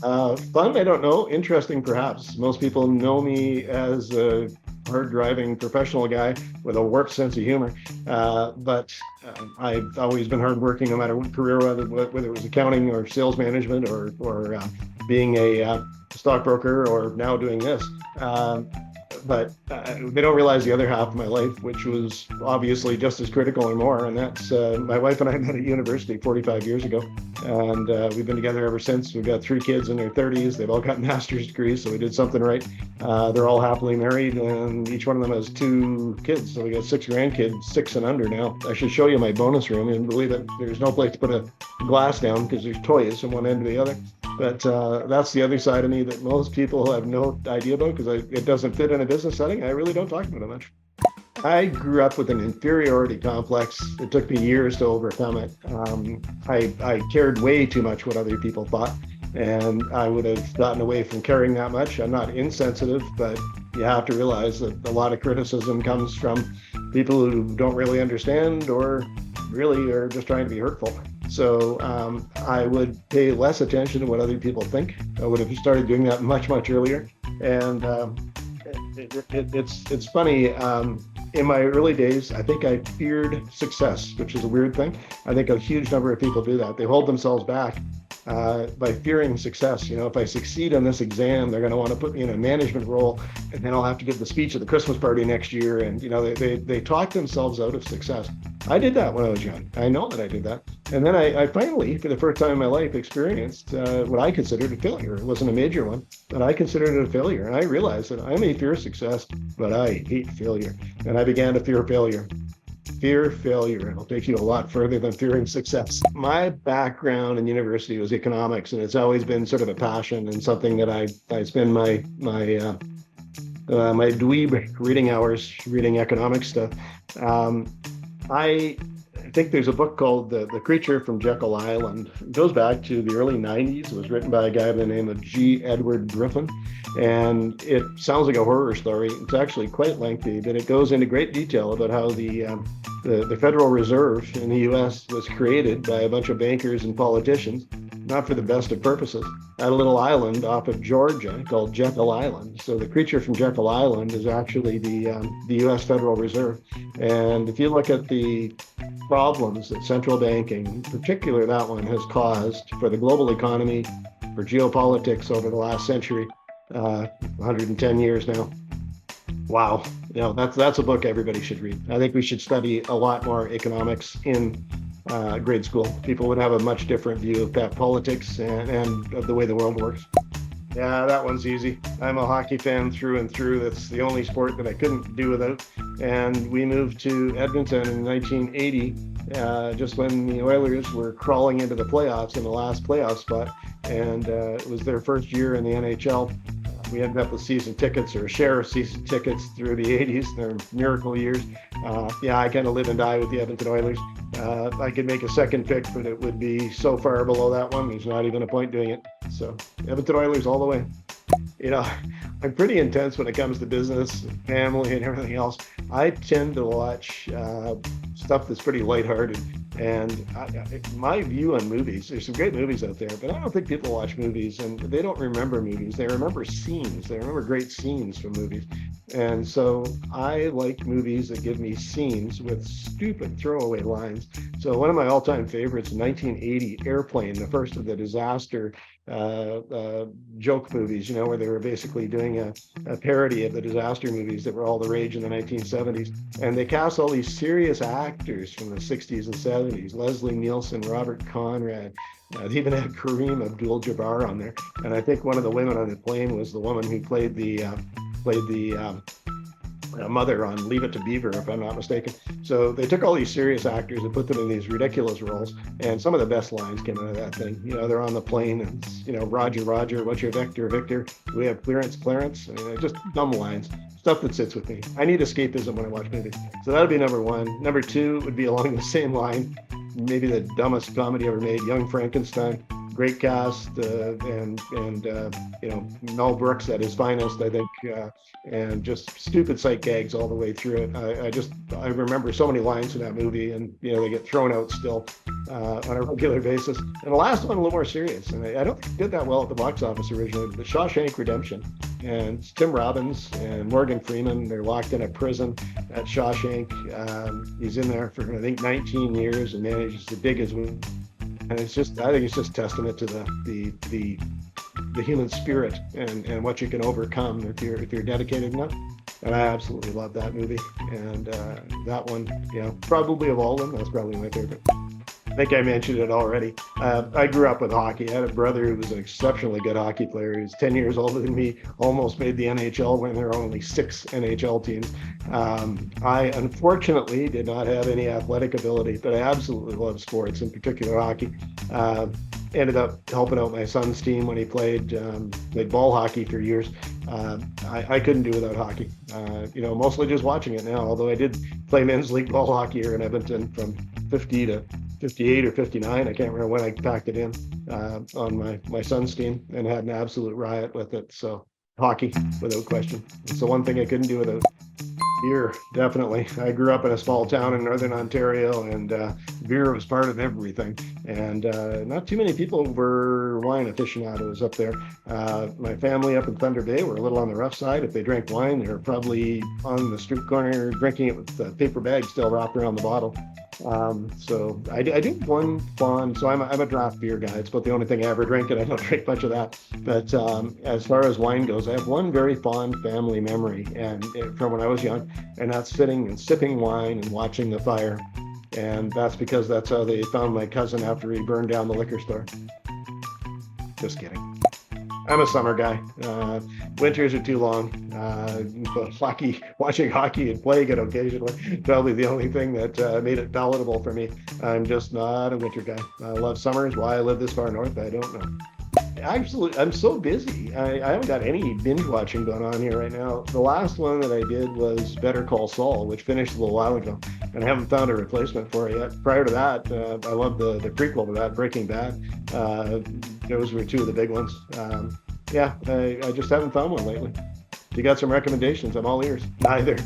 Fun, I don't know. Interesting, perhaps. Most people know me as a hard driving professional guy with a warped sense of humor. But I've always been hardworking, no matter what career, whether it was accounting or sales management or being a stockbroker or now doing this. But they don't realize the other half of my life, which was obviously just as critical or more. And that's my wife and I met at university 45 years ago. And we've been together ever since. We've got three kids in their 30s. They've all got master's degrees, so we did something right. They're all happily married, and each one of them has two kids. So we got six grandkids, six and under now. I should show you my bonus room, and believe it, there's no place to put a glass down because there's toys from one end to the other. But that's the other side of me that most people have no idea about because it doesn't fit in a business setting. I really don't talk about it much. I grew up with an inferiority complex. It took me years to overcome it. I cared way too much what other people thought, and I would have gotten away from caring that much. I'm not insensitive, but you have to realize that a lot of criticism comes from people who don't really understand or really are just trying to be hurtful. So I would pay less attention to what other people think. I would have started doing that much, much earlier. And it's funny. In my early days, I think I feared success, which is a weird thing. I think a huge number of people do that. They hold themselves back by fearing success. You know, if I succeed on this exam, they're going to want to put me in a management role, and then I'll have to give the speech at the Christmas party next year. And you know, they talk themselves out of success. I did that when I was young. I know that I did that. And then I finally, for the first time in my life, experienced what I considered a failure. It wasn't a major one, but I considered it a failure. And I realized that I may fear success, but I hate failure. And I began to fear failure. Fear failure. It'll take you a lot further than fearing success. My background in university was economics, and it's always been sort of a passion and something that I spend my dweeb reading hours reading economic stuff. I think there's a book called The Creature from Jekyll Island. It goes back to the early 90s. It was written by a guy by the name of G. Edward Griffin. And it sounds like a horror story. It's actually quite lengthy, but it goes into great detail about how the Federal Reserve in the US was created by a bunch of bankers and politicians, not for the best of purposes, at a little island off of Georgia called Jekyll Island. So the creature from Jekyll Island is actually the US Federal Reserve. And if you look at the problems that central banking, in particular that one, has caused for the global economy, for geopolitics over the last century, 110 years now. Wow, you know, that's a book everybody should read. I think we should study a lot more economics in grade school. People would have a much different view of that politics and of the way the world works. Yeah, that one's easy. I'm a hockey fan through and through. That's the only sport that I couldn't do without. And we moved to Edmonton in 1980, just when the Oilers were crawling into the playoffs in the last playoff spot. And it was their first year in the NHL. We ended up with season tickets or a share of season tickets through the 80s. They're miracle years. Yeah, I kind of live and die with the Edmonton Oilers. I could make a second pick, but it would be so far below that one. There's not even a point doing it. So Edmonton Oilers all the way. You know, I'm pretty intense when it comes to business, family, and everything else. I tend to watch stuff that's pretty lighthearted. And my view on movies, there's some great movies out there, but I don't think people watch movies and they don't remember movies. They remember scenes. They remember great scenes from movies. And so I like movies that give me scenes with stupid throwaway lines. So one of my all-time favorites, 1980 Airplane, the first of the disaster joke movies, you know, where they were basically doing a parody of the disaster movies that were all the rage in the 1970s. And they cast all these serious actors from the 60s and 70s, Leslie Nielsen, Robert Conrad. They even had Kareem Abdul-Jabbar on there. And I think one of the women on the plane was the woman who played the mother on Leave It to Beaver, if I'm not mistaken. So they took all these serious actors and put them in these ridiculous roles. And some of the best lines came out of that thing. You know, they're on the plane and, you know, Roger, Roger, what's your vector, Victor? Do we have clearance, Clarence? I mean, just dumb lines, stuff that sits with me. I need escapism when I watch movies. So that would be number one. Number two would be along the same line, maybe the dumbest comedy ever made, Young Frankenstein. great cast, Mel Brooks at his finest, I think, and just stupid sight gags all the way through it. I remember so many lines in that movie, and they get thrown out still on a regular basis. And the last one a little more serious, and I don't think it did that well at the box office originally. The Shawshank Redemption, and it's Tim Robbins and Morgan Freeman. They're locked in a prison at Shawshank. He's in there for I think 19 years and manages to dig his way. And I think it's just testament to the human spirit and what you can overcome if you're dedicated enough. And I absolutely love that movie. And that one, probably of all of them, that's probably my favorite. I think I mentioned it already. I grew up with hockey. I had a brother who was an exceptionally good hockey player. He was 10 years older than me, almost made the NHL when there were only 6 NHL teams. I unfortunately did not have any athletic ability, but I absolutely love sports, in particular hockey. Ended up helping out my son's team when he played ball hockey for years. I couldn't do without hockey. Mostly just watching it now, although I did play men's league ball hockey here in Edmonton from 50 to 58 or 59. I can't remember when I packed it in on my son's team, and had an absolute riot with it. So hockey, without question. It's the one thing I couldn't do without. Beer, definitely. I grew up in a small town in northern Ontario, and beer was part of everything. And not too many people were wine aficionados up there. My family up in Thunder Bay were a little on the rough side. If they drank wine, they were probably on the street corner drinking it with the paper bag still wrapped around the bottle. So I do one fond. So I'm a draft beer guy. It's about the only thing I ever drink, and I don't drink much of that. But as far as wine goes, I have one very fond family memory, and from when I was young, and that's sitting and sipping wine and watching the fire. And that's because that's how they found my cousin after he burned down the liquor store. Just kidding. I'm a summer guy. Winters are too long. But watching hockey and playing it occasionally, probably the only thing that made it palatable for me. I'm just not a winter guy. I love summers. Why I live this far north, I don't know. Actually, I'm so busy. I haven't got any binge watching going on here right now. The last one that I did was Better Call Saul, which finished a little while ago, and I haven't found a replacement for it yet. Prior to that, I loved the prequel to that, Breaking Bad. Those were 2 of the big ones. I just haven't found one lately. If you got some recommendations, I'm all ears. Neither.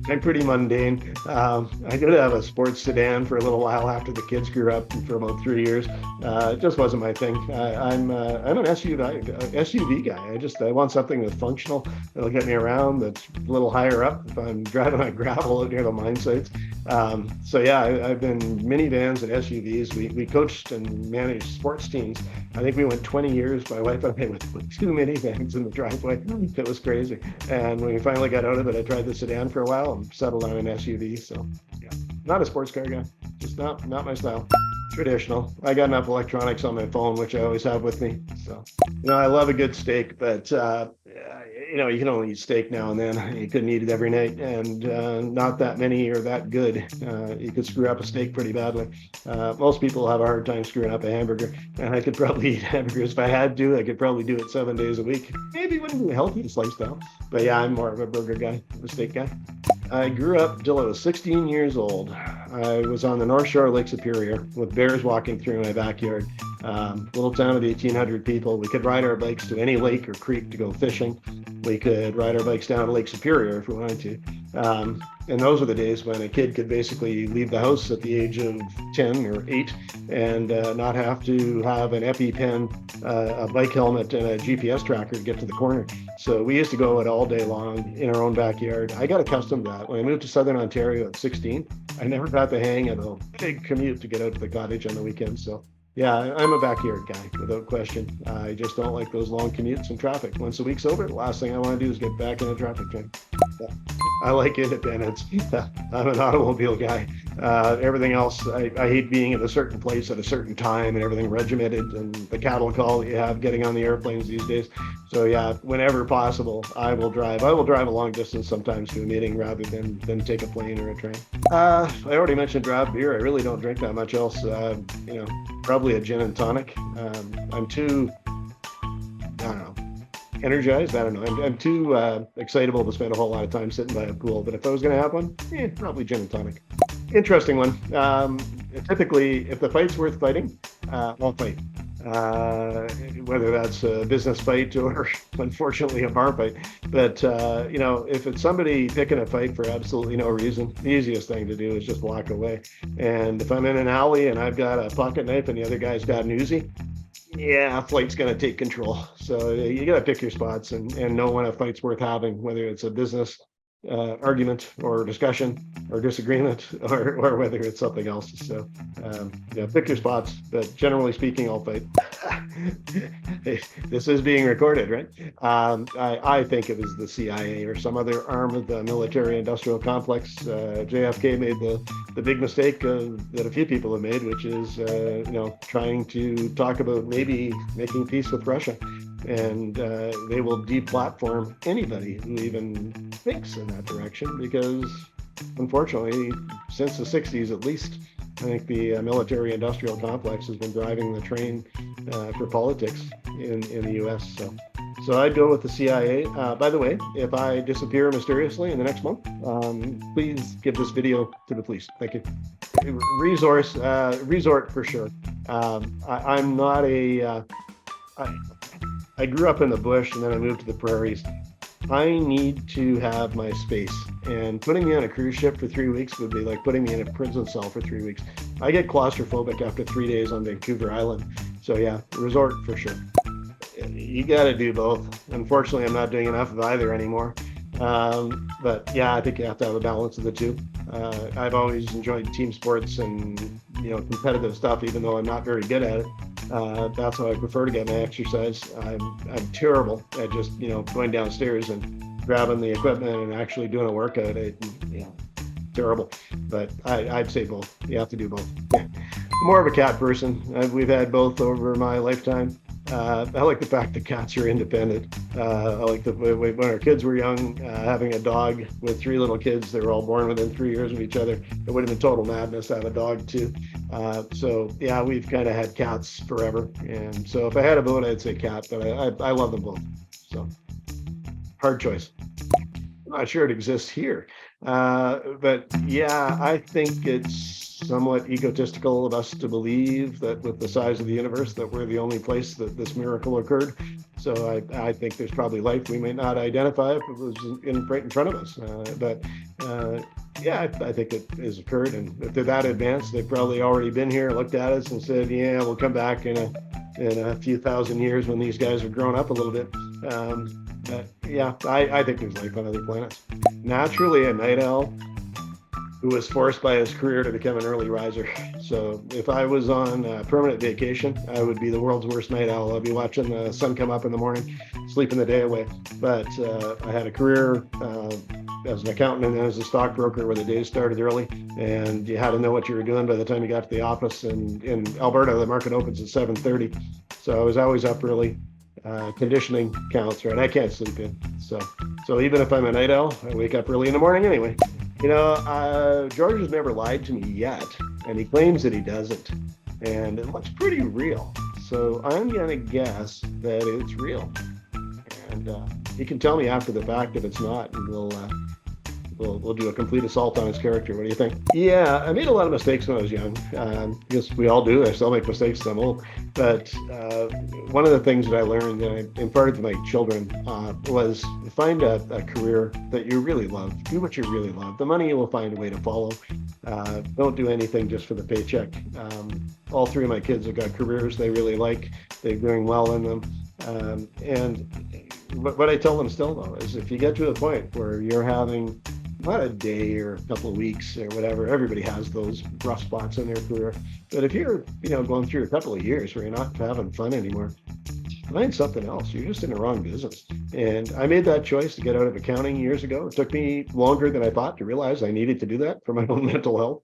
I'm pretty mundane. I did have a sports sedan for a little while after the kids grew up, for about 3 years. It just wasn't my thing. I'm an SUV guy. I want something that's functional, that'll get me around, that's a little higher up if I'm driving on gravel near the mine sites. I've been minivans and SUVs. We coached and managed sports teams. I think we went 20 years, my wife and I, with 2 minivans in the driveway. It was crazy. And when we finally got out of it, I tried the sedan for a while and settled on an SUV. So, yeah, not a sports car guy. Just not my style. Traditional. I got enough electronics on my phone, which I always have with me. So, I love a good steak, but you can only eat steak now and then. You couldn't eat it every night, and not that many are that good. You could screw up a steak pretty badly. Most people have a hard time screwing up a hamburger, and I could probably eat hamburgers if I had to. I could probably do it 7 days a week. Maybe it wouldn't be the healthiest lifestyle, but yeah, I'm more of a burger guy, a steak guy. I grew up until I was 16 years old. I was on the North Shore of Lake Superior with bears walking through my backyard. Little town of 1,800 people. We could ride our bikes to any lake or creek to go fishing. We could ride our bikes down to Lake Superior if we wanted to. And those were the days when a kid could basically leave the house at the age of 10 or 8 and not have to have an EpiPen, a bike helmet, and a GPS tracker to get to the corner. So we used to go out all day long in our own backyard. I got accustomed to that. When I moved to Southern Ontario at 16, I never got the hang of a big commute to get out to the cottage on the weekends. So yeah, I'm a backyard guy without question. I just don't like those long commutes and traffic. Once the week's over, the last thing I want to do is get back in a traffic jam. I like independence. I'm an automobile guy. Everything else, I hate being at a certain place at a certain time and everything regimented and the cattle call that you have getting on the airplanes these days. So yeah, whenever possible, I will drive. I will drive a long distance sometimes to a meeting rather than take a plane or a train. I already mentioned draft beer. I really don't drink that much else. Probably a gin and tonic. I'm too, I don't know, energized. I don't know. I'm too excitable to spend a whole lot of time sitting by a pool. But if I was going to have one, probably gin and tonic. Interesting one. Typically, if the fight's worth fighting, I'll fight. whether that's a business fight or unfortunately a bar fight. But if it's somebody picking a fight for absolutely no reason, the easiest thing to do is just walk away. And if I'm in an alley and I've got a pocket knife and the other guy's got an Uzi, yeah, flight's going to take control. So you got to pick your spots and know when a fight's worth having, whether it's a business argument or discussion or disagreement or whether it's something else. So, pick your spots. But generally speaking, I'll fight. This is being recorded, right? I think it was the CIA or some other arm of the military-industrial complex. JFK made the big mistake that a few people have made, which is trying to talk about maybe making peace with Russia, and they will deplatform anybody who even thinks in that direction, because unfortunately, since the 60s at least, I think the military-industrial complex has been driving the train for politics in the U.S. So I'd go with the CIA. By the way, if I disappear mysteriously in the next month, please give this video to the police. Thank you. Resort for sure. I'm not a. I grew up in the bush and then I moved to the prairies. I need to have my space, and putting me on a cruise ship for 3 weeks would be like putting me in a prison cell for 3 weeks. I get claustrophobic after 3 days on Vancouver Island. So yeah, resort for sure. You got to do both. Unfortunately, I'm not doing enough of either anymore. But yeah, I think you have to have a balance of the two. I've always enjoyed team sports and competitive stuff, even though I'm not very good at it. That's how I prefer to get my exercise. I'm terrible at just going downstairs and grabbing the equipment and actually doing a workout. Terrible. But I'd say both. You have to do both. Yeah. More of a cat person. We've had both over my lifetime. I like the fact that cats are independent. I like when our kids were young, having a dog with 3 little kids. They were all born within 3 years of each other. It would have been total madness to have a dog too. So yeah, we've kind of had cats forever. And so if I had a vote, I'd say cat, but I love them both. So hard choice. I'm not sure it exists here. But yeah, I think it's somewhat egotistical of us to believe that with the size of the universe that we're the only place that this miracle occurred. So I think there's probably life we may not identify if it was right in front of us. I think it has occurred, and if they're that advanced, they've probably already been here, looked at us, and said, "Yeah, we'll come back in a few thousand years when these guys have grown up a little bit." I think there's life on other planets. Naturally, a night owl who was forced by his career to become an early riser. So if I was on permanent vacation, I would be the world's worst night owl. I'd be watching the sun come up in the morning, sleeping the day away. But I had a career as an accountant and then as a stockbroker where the days started early, and you had to know what you were doing by the time you got to the office. And in Alberta, the market opens at 7:30. So I was always up early. Conditioning counts, right? I can't sleep in. So even if I'm a night owl, I wake up early in the morning anyway. George has never lied to me yet, and he claims that he doesn't. And it looks pretty real. So I'm going to guess that it's real. And he can tell me after the fact if it's not, and we'll do a complete assault on his character. What do you think? Yeah, I made a lot of mistakes when I was young. I guess we all do. I still make mistakes as I'm old. But one of the things that I learned that I imparted to my children was find a career that you really love. Do what you really love. The money will find a way to follow. Don't do anything just for the paycheck. All 3 of my kids have got careers they really like. They're doing well in them. And what I tell them still, though, is if you get to a point where you're having not a day or a couple of weeks or whatever, everybody has those rough spots in their career. But if you're, going through a couple of years where you're not having fun anymore, find something else. You're just in the wrong business. And I made that choice to get out of accounting years ago. It took me longer than I thought to realize I needed to do that for my own mental health.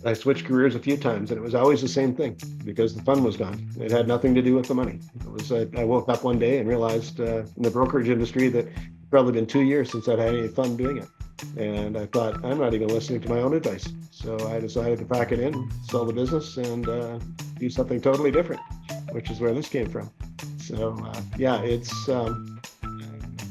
I switched careers a few times, and it was always the same thing because the fun was gone. It had nothing to do with the money. It was I woke up one day and realized in the brokerage industry that it's probably been 2 years since I'd had any fun doing it. And I thought, I'm not even listening to my own advice. So I decided to pack it in, sell the business, and do something totally different, which is where this came from. So it's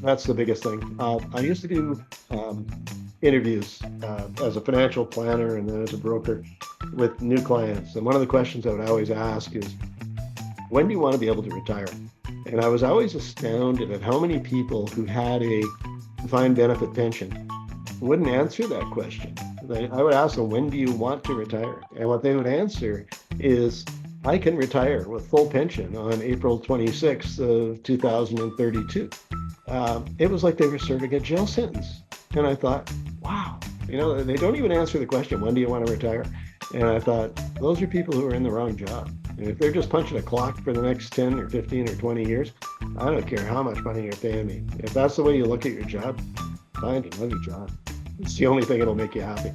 that's the biggest thing. I used to do interviews as a financial planner and then as a broker. with new clients. And one of the questions I would always ask is, when do you want to be able to retire? And I was always astounded at how many people who had a defined benefit pension wouldn't answer that question. I would ask them, when do you want to retire? And what they would answer is, I can retire with full pension on April 26th of 2032. It was like they were serving a jail sentence. And I thought, wow, they don't even answer the question, when do you want to retire? And I thought, those are people who are in the wrong job. And if they're just punching a clock for the next 10 or 15 or 20 years, I don't care how much money you're paying me. If that's the way you look at your job, find another job. It's the only thing that'll make you happy.